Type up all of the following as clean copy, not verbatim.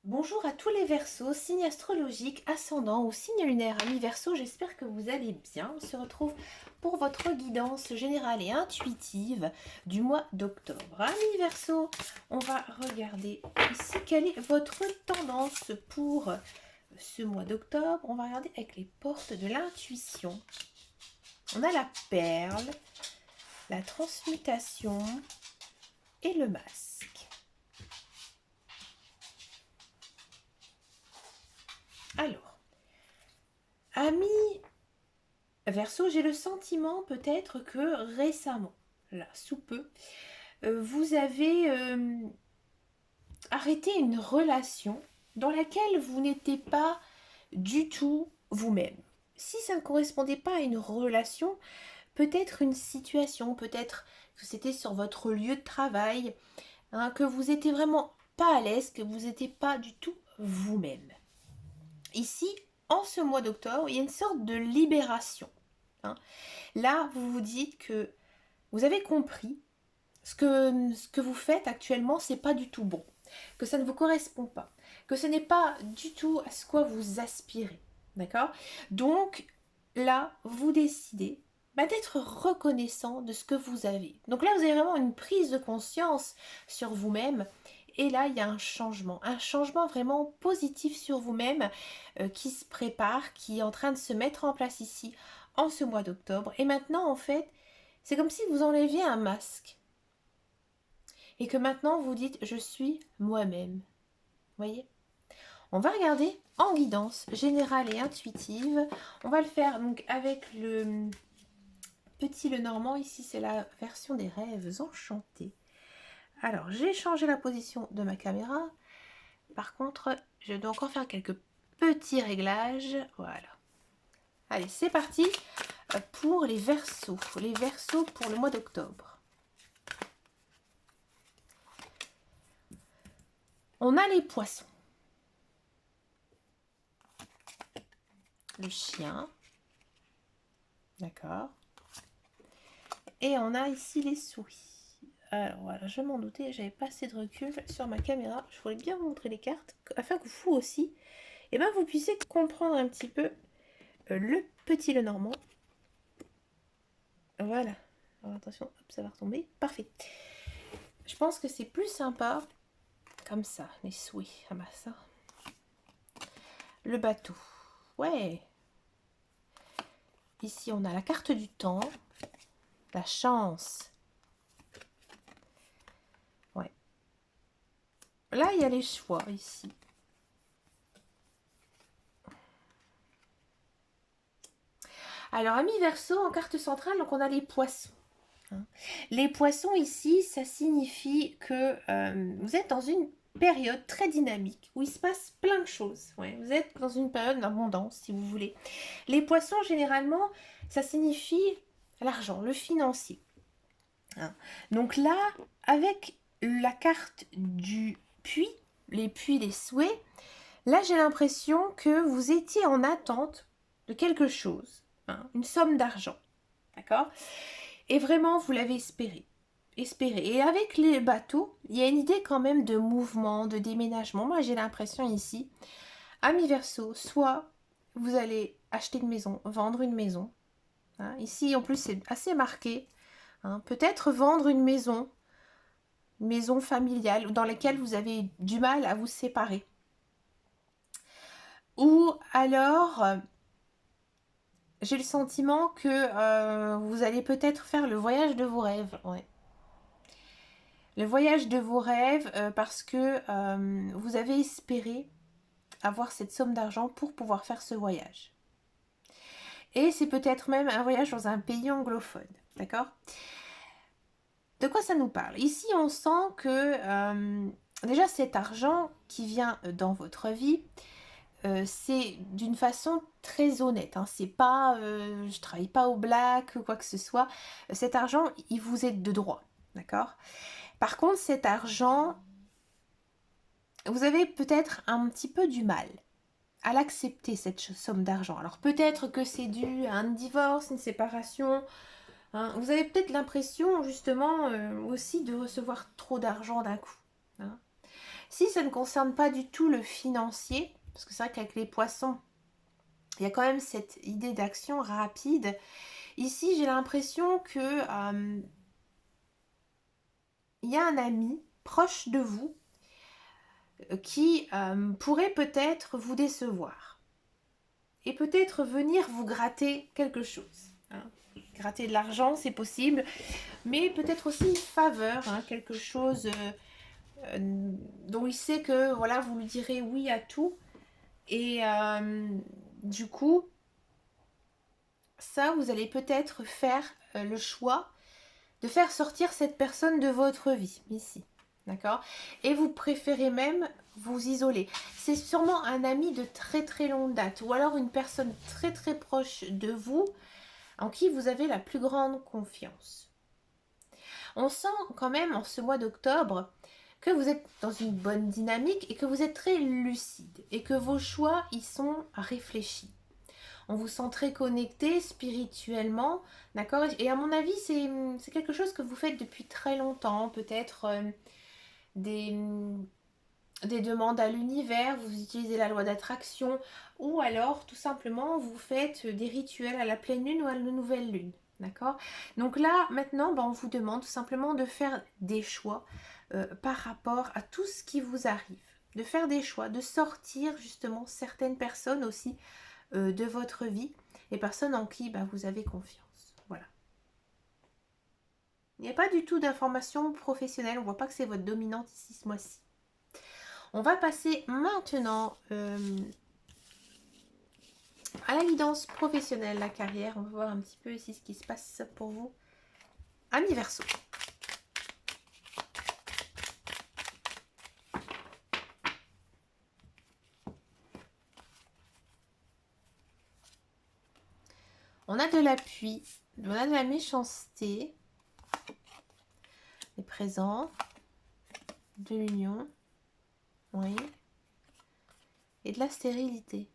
Bonjour à tous les Verseaux, signe astrologique, ascendant ou signe lunaire, amis Verseaux, j'espère que vous allez bien. On se retrouve pour votre guidance générale et intuitive du mois d'octobre. Amis Verseaux, on va regarder ici quelle est votre tendance pour ce mois d'octobre. On va regarder avec les portes de l'intuition. On a la perle, la transmutation et le masque. Alors, amis Verseau, j'ai le sentiment peut-être que récemment, là, sous peu, vous avez arrêté une relation dans laquelle vous n'étiez pas du tout vous-même. Si ça ne correspondait pas à une relation, peut-être une situation, peut-être que c'était sur votre lieu de travail, hein, que vous étiez vraiment pas à l'aise, que vous n'étiez pas du tout vous-même. Ici, en ce mois d'octobre, il y a une sorte de libération. Hein. Là, vous vous dites que vous avez compris ce que vous faites actuellement, c'est pas du tout bon, que ça ne vous correspond pas, que ce n'est pas du tout à ce quoi vous aspirez. D'accord? Donc là, vous décidez d'être reconnaissant de ce que vous avez. Donc là, vous avez vraiment une prise de conscience sur vous-même. Et là, il y a un changement vraiment positif sur vous-même qui se prépare, qui est en train de se mettre en place ici en ce mois d'octobre. Et maintenant, en fait, c'est comme si vous enleviez un masque et que maintenant vous dites je suis moi-même. Voyez? On va regarder en guidance générale et intuitive. On va le faire donc avec le petit Lenormand. Ici, c'est la version des rêves enchantés. Alors, j'ai changé la position de ma caméra. Par contre, je dois encore faire quelques petits réglages. Voilà. Allez, c'est parti pour les Verseaux. Les Verseaux pour le mois d'octobre. On a les poissons. Le chien. D'accord. Et on a ici les souris. Alors voilà, je m'en doutais, j'avais pas assez de recul sur ma caméra. Je voulais bien vous montrer les cartes afin que vous aussi, vous puissiez comprendre un petit peu le petit Lenormand. Voilà. Alors attention, hop, ça va retomber. Parfait. Je pense que c'est plus sympa comme ça, les souris. Ah bah ça. Le bateau. Ouais. Ici, on a la carte du temps. La chance. Ouais. Là, il y a les choix ici. Alors, amis Verseau, en carte centrale, donc on a les poissons. Les poissons ici, ça signifie que vous êtes dans une période très dynamique où il se passe plein de choses. Ouais, vous êtes dans une période d'abondance, si vous voulez. Les poissons, généralement, ça signifie l'argent, le financier. Hein. Donc là, avec la carte du puits, les puits, les souhaits, là, j'ai l'impression que vous étiez en attente de quelque chose, hein, une somme d'argent. D'accord? Et vraiment, vous l'avez espéré. Espéré. Et avec les bateaux, il y a une idée quand même de mouvement, de déménagement. Moi, j'ai l'impression ici, amis Verseau, soit vous allez acheter une maison, vendre une maison. Hein. Ici, en plus, c'est assez marqué. Hein. Peut-être vendre une maison familiale, dans laquelle vous avez du mal à vous séparer. Ou alors, j'ai le sentiment que vous allez peut-être faire le voyage de vos rêves. Ouais. Le voyage de vos rêves parce que vous avez espéré avoir cette somme d'argent pour pouvoir faire ce voyage. Et c'est peut-être même un voyage dans un pays anglophone. D'accord? De quoi ça nous parle? Ici, on sent que déjà cet argent qui vient dans votre vie, c'est d'une façon très honnête. Hein. C'est pas, je travaille pas au black ou quoi que ce soit. Cet argent, il vous est de droit. D'accord? Par contre, cet argent, vous avez peut-être un petit peu du mal à l'accepter, cette somme d'argent. Alors peut-être que c'est dû à un divorce, une séparation. Hein. Vous avez peut-être l'impression justement aussi de recevoir trop d'argent d'un coup. Hein. Si ça ne concerne pas du tout le financier, parce que c'est vrai qu'avec les poissons, il y a quand même cette idée d'action rapide. Ici, j'ai l'impression que il y a un ami proche de vous qui pourrait peut-être vous décevoir et peut-être venir vous gratter quelque chose. Hein. Gratter de l'argent, c'est possible, mais peut-être aussi une faveur, hein, quelque chose dont il sait que voilà, vous lui direz oui à tout. Et du coup, ça, vous allez peut-être faire le choix de faire sortir cette personne de votre vie, ici. D'accord? Et vous préférez même vous isoler. C'est sûrement un ami de très très longue date ou alors une personne très très proche de vous en qui vous avez la plus grande confiance. On sent quand même en ce mois d'octobre que vous êtes dans une bonne dynamique et que vous êtes très lucide et que vos choix y sont réfléchis. On vous sent très connecté spirituellement, d'accord? Et à mon avis, c'est quelque chose que vous faites depuis très longtemps, peut-être des, des demandes à l'univers, vous utilisez la loi d'attraction, ou alors tout simplement vous faites des rituels à la pleine lune ou à la nouvelle lune. D'accord? Donc là, maintenant, on vous demande tout simplement de faire des choix par rapport à tout ce qui vous arrive. De faire des choix, de sortir justement certaines personnes aussi de votre vie, les personnes en qui vous avez confiance. Voilà. Il n'y a pas du tout d'information professionnelle, on ne voit pas que c'est votre dominante ici ce mois-ci. On va passer maintenant à la guidance professionnelle, la carrière. On va voir un petit peu ici ce qui se passe pour vous. Amis Verseau. On a de l'appui, on a de la méchanceté, les présents, de l'union, oui, et de la stérilité.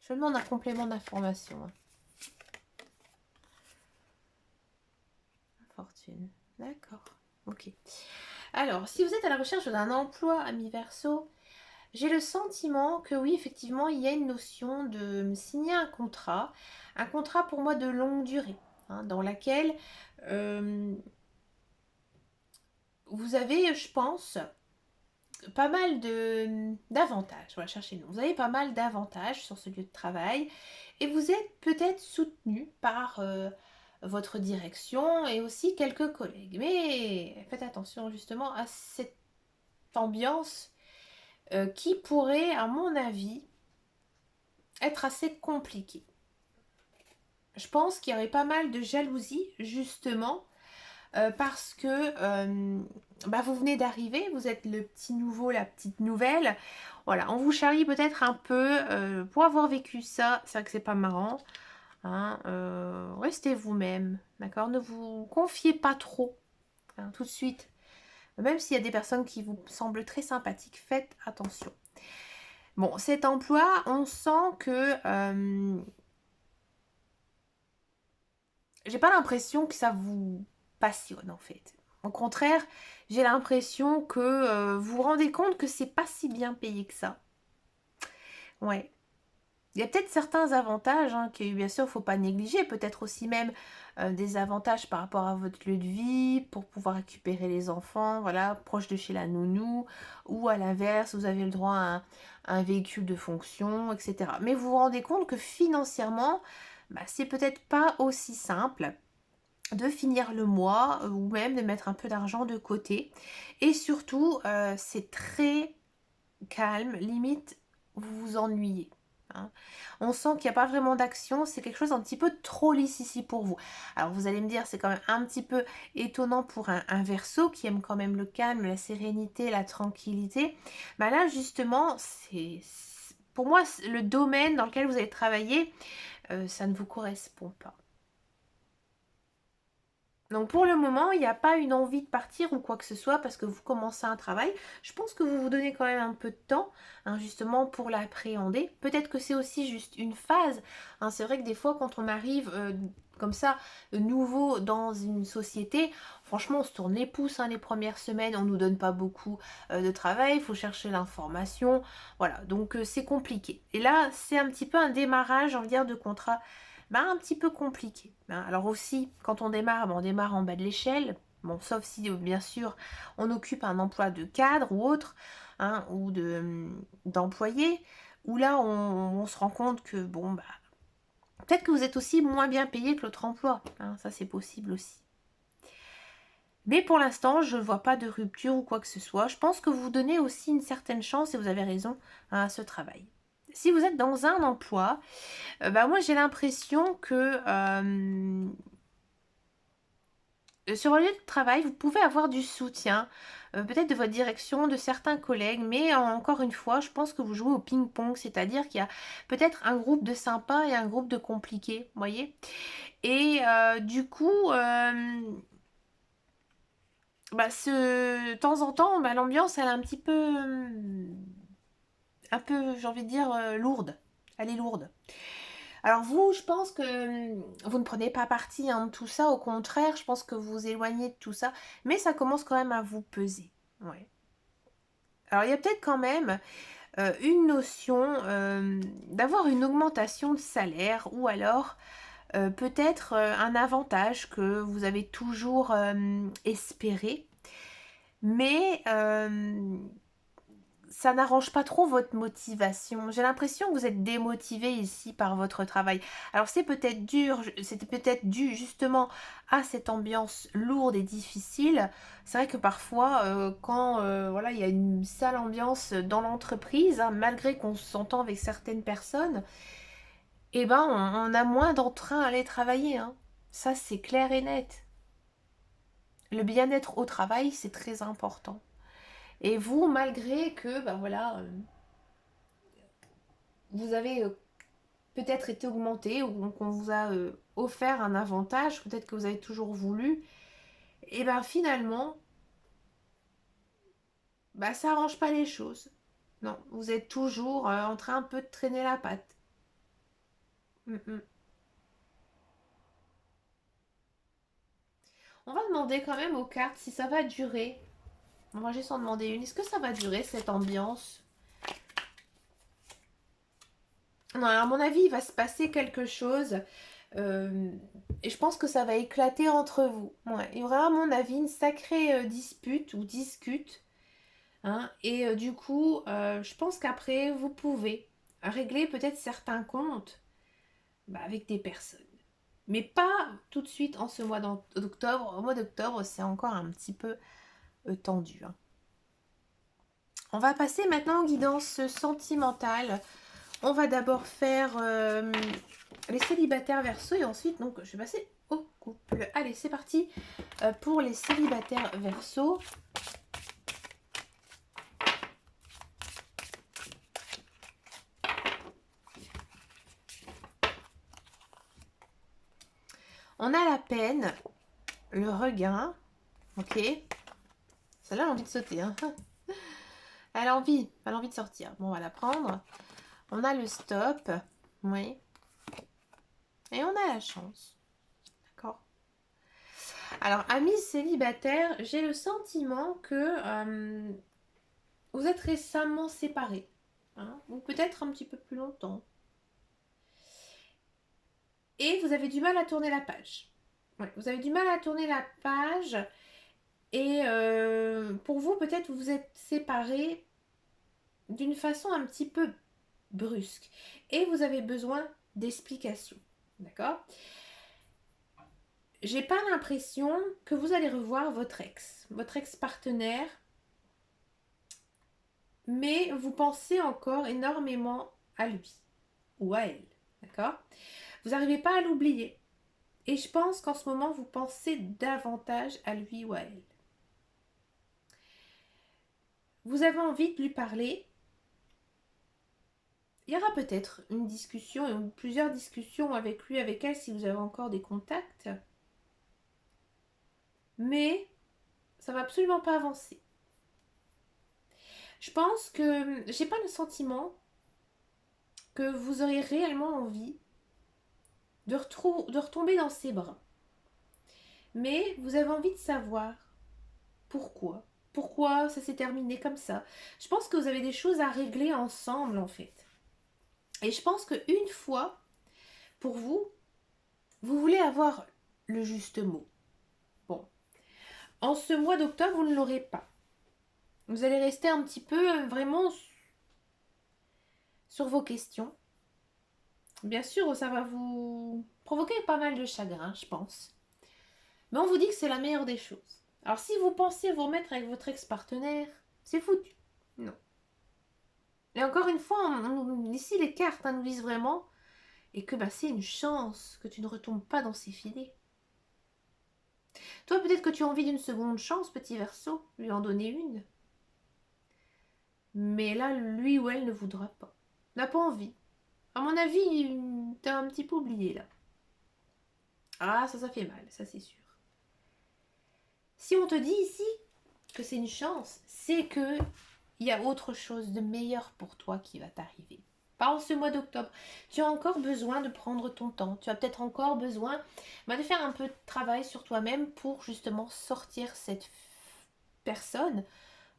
Je demande un complément d'information. Fortune. D'accord. Ok. Alors, si vous êtes à la recherche d'un emploi, ami Verseau, j'ai le sentiment que oui, effectivement, il y a une notion de signer un contrat pour moi de longue durée, hein, dans laquelle vous avez, je pense, pas mal d'avantages. Voilà, cherchez le nom. Vous avez pas mal d'avantages sur ce lieu de travail et vous êtes peut-être soutenu par votre direction et aussi quelques collègues. Mais faites attention justement à cette ambiance qui pourrait, à mon avis, être assez compliquée. Je pense qu'il y aurait pas mal de jalousie justement parce que vous venez d'arriver, vous êtes le petit nouveau, la petite nouvelle. Voilà, on vous charrie peut-être un peu pour avoir vécu ça. C'est vrai que c'est pas marrant. Hein, restez vous-même, d'accord? Ne vous confiez pas trop hein, tout de suite. Même s'il y a des personnes qui vous semblent très sympathiques, faites attention. Bon, cet emploi, on sent que j'ai pas l'impression que ça vous passionne en fait. Au contraire, j'ai l'impression que vous vous rendez compte que c'est pas si bien payé que ça. Ouais. Il y a peut-être certains avantages hein, que bien sûr il ne faut pas négliger, peut-être aussi même des avantages par rapport à votre lieu de vie, pour pouvoir récupérer les enfants, voilà, proche de chez la nounou, ou à l'inverse, vous avez le droit à un véhicule de fonction, etc. Mais vous vous rendez compte que financièrement, c'est peut-être pas aussi simple de finir le mois ou même de mettre un peu d'argent de côté. Et surtout, c'est très calme, limite vous vous ennuyez. Hein. On sent qu'il n'y a pas vraiment d'action, c'est quelque chose un petit peu trop lisse ici pour vous. Alors vous allez me dire, c'est quand même un petit peu étonnant pour un Verseau qui aime quand même le calme, la sérénité, la tranquillité. Là justement, c'est pour moi le domaine dans lequel vous allez travailler, ça ne vous correspond pas. Donc pour le moment, il n'y a pas une envie de partir ou quoi que ce soit parce que vous commencez un travail. Je pense que vous vous donnez quand même un peu de temps, hein, justement pour l'appréhender. Peut-être que c'est aussi juste une phase, hein. C'est vrai que des fois quand on arrive comme ça, nouveau dans une société, franchement on se tourne les pouces, hein, les premières semaines. On ne nous donne pas beaucoup de travail, il faut chercher l'information. Voilà, donc c'est compliqué. Et là, c'est un petit peu un démarrage, on va dire, de contrat. Ben, un petit peu compliqué, hein. Alors aussi, quand on démarre, ben, on démarre en bas de l'échelle. Bon, sauf si, bien sûr, on occupe un emploi de cadre ou autre, hein, ou d'employé, où là, on se rend compte que, bon, bah, peut-être que vous êtes aussi moins bien payé que l'autre emploi, hein, ça c'est possible aussi. Mais pour l'instant, je ne vois pas de rupture ou quoi que ce soit. Je pense que vous donnez aussi une certaine chance, et vous avez raison, hein, à ce travail. Si vous êtes dans un emploi, bah moi j'ai l'impression que sur le lieu de travail, vous pouvez avoir du soutien, peut-être de votre direction, de certains collègues, mais encore une fois, je pense que vous jouez au ping-pong, c'est-à-dire qu'il y a peut-être un groupe de sympas et un groupe de compliqués, vous voyez. Et du coup, bah, de temps en temps, bah, l'ambiance, elle est un peu, j'ai envie de dire, lourde. Elle est lourde. Alors vous, je pense que vous ne prenez pas parti, hein, de tout ça. Au contraire, je pense que vous vous éloignez de tout ça. Mais ça commence quand même à vous peser. Ouais. Alors il y a peut-être quand même une notion d'avoir une augmentation de salaire ou alors peut-être un avantage que vous avez toujours espéré. Mais ça n'arrange pas trop votre motivation. J'ai l'impression que vous êtes démotivé ici par votre travail. Alors c'est peut-être dur, c'était peut-être dû justement à cette ambiance lourde et difficile. C'est vrai que parfois, quand voilà, il y a une sale ambiance dans l'entreprise, hein, malgré qu'on s'entend avec certaines personnes, eh ben on a moins d'entrain à aller travailler, hein. Ça c'est clair et net. Le bien-être au travail, c'est très important. Et vous, malgré que, ben voilà, vous avez peut-être été augmenté ou qu'on vous a offert un avantage, peut-être que vous avez toujours voulu, et bien finalement, bah, ça arrange pas les choses. Non, vous êtes toujours en train un peu de traîner la patte. Mm, mm. On va demander quand même aux cartes si ça va durer. On va juste en demander une. Est-ce que ça va durer cette ambiance? Non, à mon avis, il va se passer quelque chose. euh, et je pense que ça va éclater entre vous. Ouais, il y aura, à mon avis, une sacrée dispute ou discute. Hein, et du coup, je pense qu'après, vous pouvez régler peut-être certains comptes bah, avec des personnes. Mais pas tout de suite en ce mois d'octobre. Au mois d'octobre, c'est encore un petit peu tendu, hein. On va passer maintenant aux guidances sentimentales. On va d'abord faire les célibataires verso et ensuite, donc, je vais passer au couple. Allez, c'est parti pour les célibataires verso. On a la peine, le regain, ok. Celle-là, elle a envie de sauter, hein. Elle a envie de sortir. Bon, on va la prendre. On a le stop, oui. Et on a la chance, d'accord. Alors, amis célibataires, j'ai le sentiment que vous êtes récemment séparés, hein, ou peut-être un petit peu plus longtemps. Et vous avez du mal à tourner la page. Ouais, vous avez du mal à tourner la page. Et pour vous, peut-être vous vous êtes séparés d'une façon un petit peu brusque. Et vous avez besoin d'explications. D'accord? J'ai pas l'impression que vous allez revoir votre ex-partenaire, mais vous pensez encore énormément à lui ou à elle. D'accord? Vous n'arrivez pas à l'oublier. Et je pense qu'en ce moment, vous pensez davantage à lui ou à elle. Vous avez envie de lui parler. Il y aura peut-être une discussion ou plusieurs discussions avec lui, avec elle, si vous avez encore des contacts. mais ça va absolument pas avancer. Je pense que j'ai pas le sentiment que vous auriez réellement envie de retomber dans ses bras. Mais vous avez envie de savoir pourquoi. Pourquoi ça s'est terminé comme ça. Je pense que vous avez des choses à régler ensemble en fait. Et je pense qu'une fois, pour vous, vous voulez avoir le juste mot. Bon. En ce mois d'octobre, vous ne l'aurez pas. Vous allez rester un petit peu vraiment sur vos questions. Bien sûr, ça va vous provoquer pas mal de chagrin, je pense. Mais on vous dit que c'est la meilleure des choses. Alors si vous pensez vous remettre avec votre ex-partenaire, c'est foutu. Non. Et encore une fois, ici les cartes nous disent vraiment, et que c'est une chance que tu ne retombes pas dans ses filets. Toi, peut-être que tu as envie d'une seconde chance, petit Verseau, lui en donner une. Mais là, lui ou elle ne voudra pas. N'a pas envie. À mon avis, t'as un petit peu oublié là. Ah, ça fait mal, ça c'est sûr. Si on te dit ici que c'est une chance, c'est que il y a autre chose de meilleur pour toi qui va t'arriver. Pas en ce mois d'octobre. Tu as encore besoin de prendre ton temps. Tu as peut-être encore besoin de faire un peu de travail sur toi-même pour justement sortir cette personne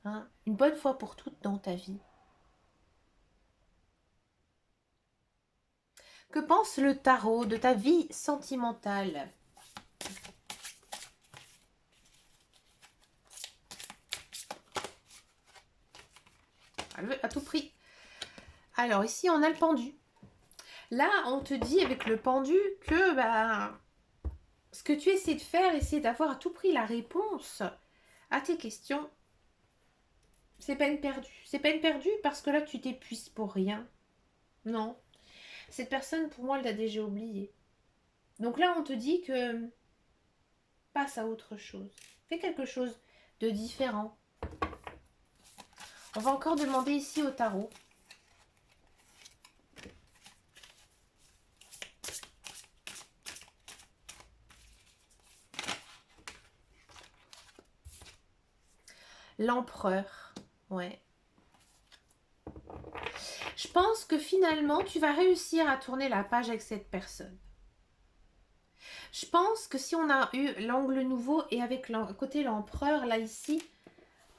une bonne fois pour toutes dans ta vie. Que pense le tarot de ta vie sentimentale? À tout prix. Alors ici, on a le pendu. Là, on te dit avec le pendu que ce que tu essaies de faire, essayer d'avoir à tout prix la réponse à tes questions. C'est peine perdue. C'est peine perdue parce que là, tu t'épuises pour rien. Non. Cette personne, pour moi, elle l'a déjà oublié. Donc là, on te dit que passe à autre chose. Fais quelque chose de différent. On va encore demander ici au tarot. L'empereur. Ouais. Je pense que finalement, tu vas réussir à tourner la page avec cette personne. Je pense que si on a eu l'angle nouveau et avec côté l'empereur, là, ici,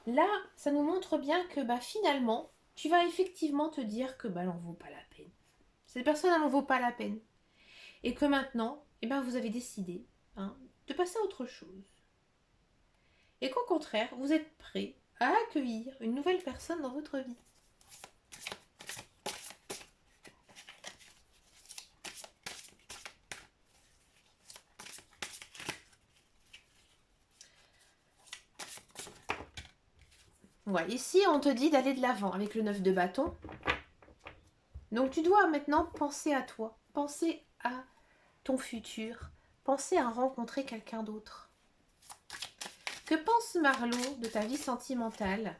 là, ça nous montre bien que finalement, tu vas effectivement te dire que elle n'en vaut pas la peine. Cette personne, elle n'en vaut pas la peine. Et que maintenant, vous avez décidé de passer à autre chose. Et qu'au contraire, vous êtes prêt à accueillir une nouvelle personne dans votre vie. Ouais, ici, on te dit d'aller de l'avant avec le 9 de bâton. Donc, tu dois maintenant penser à toi, penser à ton futur, penser à rencontrer quelqu'un d'autre. Que pense Marlot de ta vie sentimentale?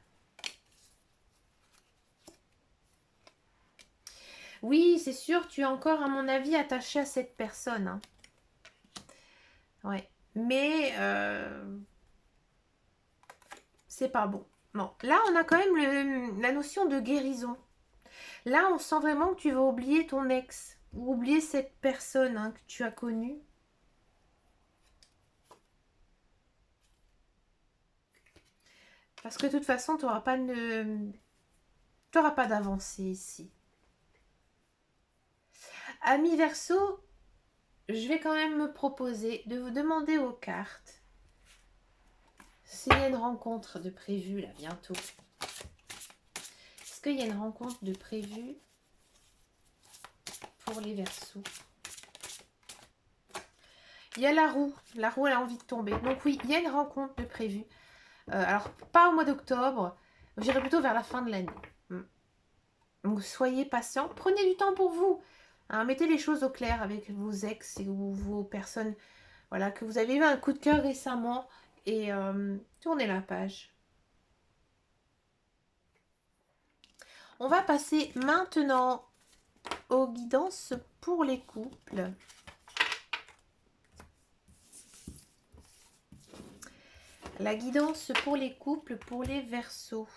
Oui, c'est sûr, tu es encore, à mon avis, attaché à cette personne. Ouais, mais c'est pas bon. Bon, là, on a quand même la notion de guérison. Là, on sent vraiment que tu vas oublier ton ex ou oublier cette personne que tu as connue. Parce que de toute façon, tu n'auras pas d'avancée ici. Ami Verseau, je vais quand même me proposer de vous demander aux cartes s'il y a une rencontre de prévue là bientôt. Est-ce qu'il y a une rencontre de prévue pour les Verseaux? Il y a la roue. La roue, elle a envie de tomber. Donc oui, il y a une rencontre de prévue. Alors, pas au mois d'octobre. J'irai plutôt vers la fin de l'année. Donc, soyez patient. Prenez du temps pour vous. Mettez les choses au clair avec vos ex et vos personnes que vous avez eu un coup de cœur récemment. Et tournez la page. On va passer maintenant aux guidances pour les couples. La guidance pour les couples, pour les Verseaux.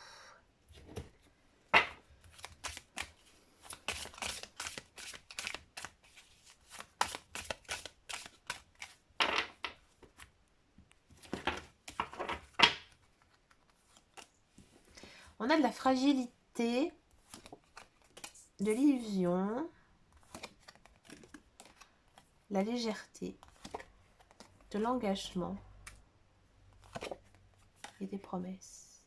On a de la fragilité, de l'illusion, la légèreté, de l'engagement et des promesses.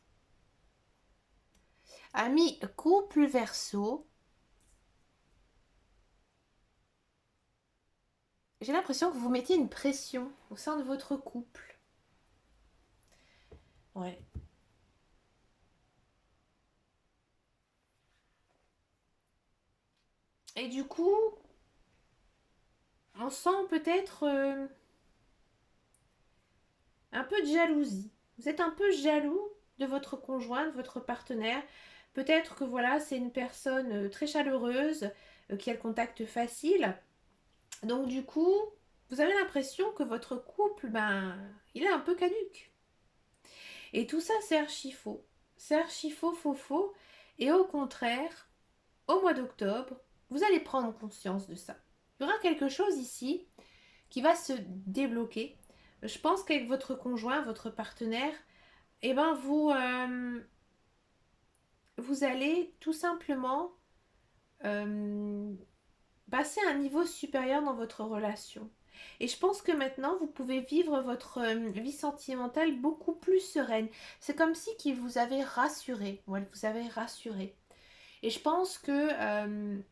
Amis couple Verseau, j'ai l'impression que vous mettez une pression au sein de votre couple. Ouais. Et du coup, on sent peut-être un peu de jalousie. Vous êtes un peu jaloux de votre conjoint, de votre partenaire. Peut-être que voilà, c'est une personne très chaleureuse, qui a le contact facile. Donc du coup, vous avez l'impression que votre couple, ben, il est un peu caduc. Et tout ça, c'est archi faux. C'est archi faux, faux, faux. Et au contraire, au mois d'octobre, vous allez prendre conscience de ça. Il y aura quelque chose ici qui va se débloquer. Je pense qu'avec votre conjoint, votre partenaire, eh ben vous allez tout simplement passer à un niveau supérieur dans votre relation. Et je pense que maintenant, vous pouvez vivre votre vie sentimentale beaucoup plus sereine. C'est comme si qu'il vous avait rassuré. Ouais, vous avez rassuré. Et je pense que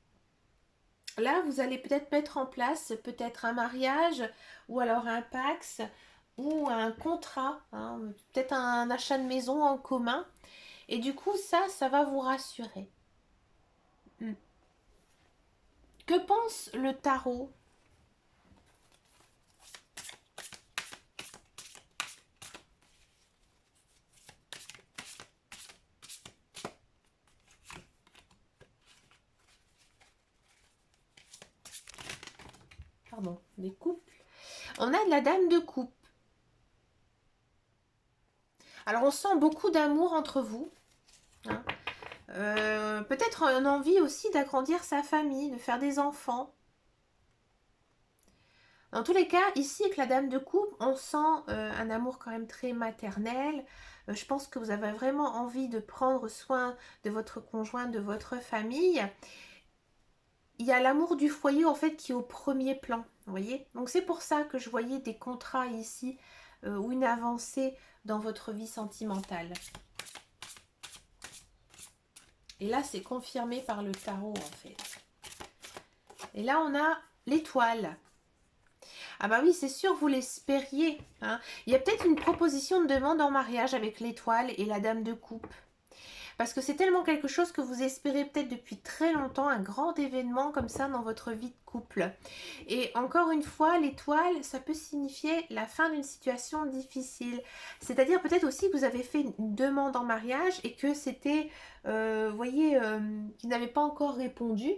là, vous allez peut-être mettre en place peut-être un mariage ou alors un Pacs ou un contrat, hein, peut-être un achat de maison en commun. Et du coup, ça va vous rassurer. Mm. Que pense le tarot? Pardon, des couples. On a de la dame de coupe. Alors, on sent beaucoup d'amour entre vous. Hein. Peut-être une envie aussi d'agrandir sa famille, de faire des enfants. Dans tous les cas, ici avec la dame de coupe, on sent un amour quand même très maternel. Je pense que vous avez vraiment envie de prendre soin de votre conjoint, de votre famille. Il y a l'amour du foyer en fait qui est au premier plan, vous voyez. Donc c'est pour ça que je voyais des contrats ici ou une avancée dans votre vie sentimentale. Et là c'est confirmé par le tarot en fait. Et là on a l'étoile. Ah bah oui, c'est sûr, vous l'espériez. Hein. Il y a peut-être une proposition de demande en mariage avec l'étoile et la dame de coupe. Parce que c'est tellement quelque chose que vous espérez peut-être depuis très longtemps, un grand événement comme ça dans votre vie de couple. Et encore une fois, l'étoile, ça peut signifier la fin d'une situation difficile. C'est-à-dire peut-être aussi que vous avez fait une demande en mariage et que c'était, vous voyez, qu'il n'avait pas encore répondu.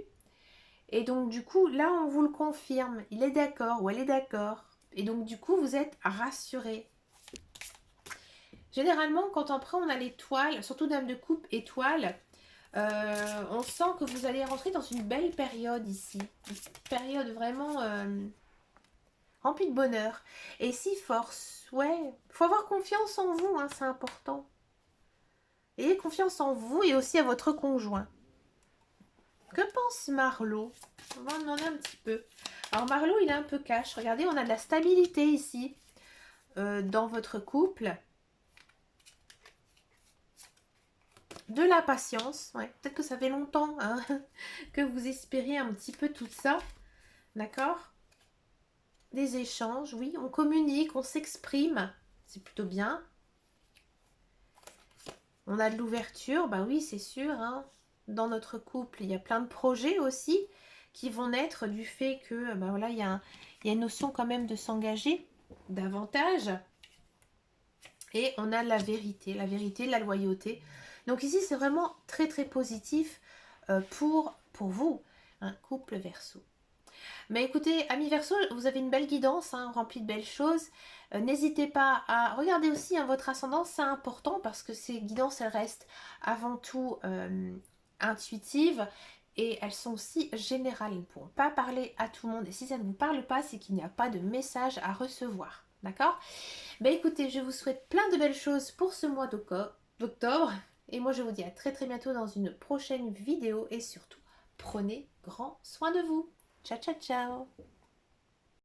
Et donc du coup, là, on vous le confirme. Il est d'accord ou elle est d'accord. Et donc du coup, vous êtes rassuré. Généralement, quand après on a l'étoile, surtout dame de coupe, étoile, on sent que vous allez rentrer dans une belle période ici. Une période vraiment remplie de bonheur. Et ici, force. Ouais, il faut avoir confiance en vous, hein, c'est important. Ayez confiance en vous et aussi à votre conjoint. Que pense Marlo? On va en demander un petit peu. Alors Marlo, il est un peu cash. Regardez, on a de la stabilité ici dans votre couple. De la patience. Ouais, peut-être que ça fait longtemps hein, que vous espériez un petit peu tout ça. D'accord? Des échanges, oui. On communique, on s'exprime. C'est plutôt bien. On a de l'ouverture. Bah oui, c'est sûr. Hein. Dans notre couple, il y a plein de projets aussi qui vont naître du fait que bah voilà, il y a une notion quand même de s'engager davantage. Et on a la vérité, la loyauté. Donc ici, c'est vraiment très très positif pour vous, un couple Verseau. Mais écoutez, amis Verseau, vous avez une belle guidance, hein, remplie de belles choses. N'hésitez pas à regarder aussi hein, votre ascendance, c'est important parce que ces guidances, elles restent avant tout intuitives et elles sont aussi générales. Elles ne pourront pas parler à tout le monde. Et si ça ne vous parle pas, c'est qu'il n'y a pas de message à recevoir. D'accord? Ben écoutez, je vous souhaite plein de belles choses pour ce mois d'octobre. Et moi, je vous dis à très très bientôt dans une prochaine vidéo. Et surtout, prenez grand soin de vous. Ciao, ciao, ciao!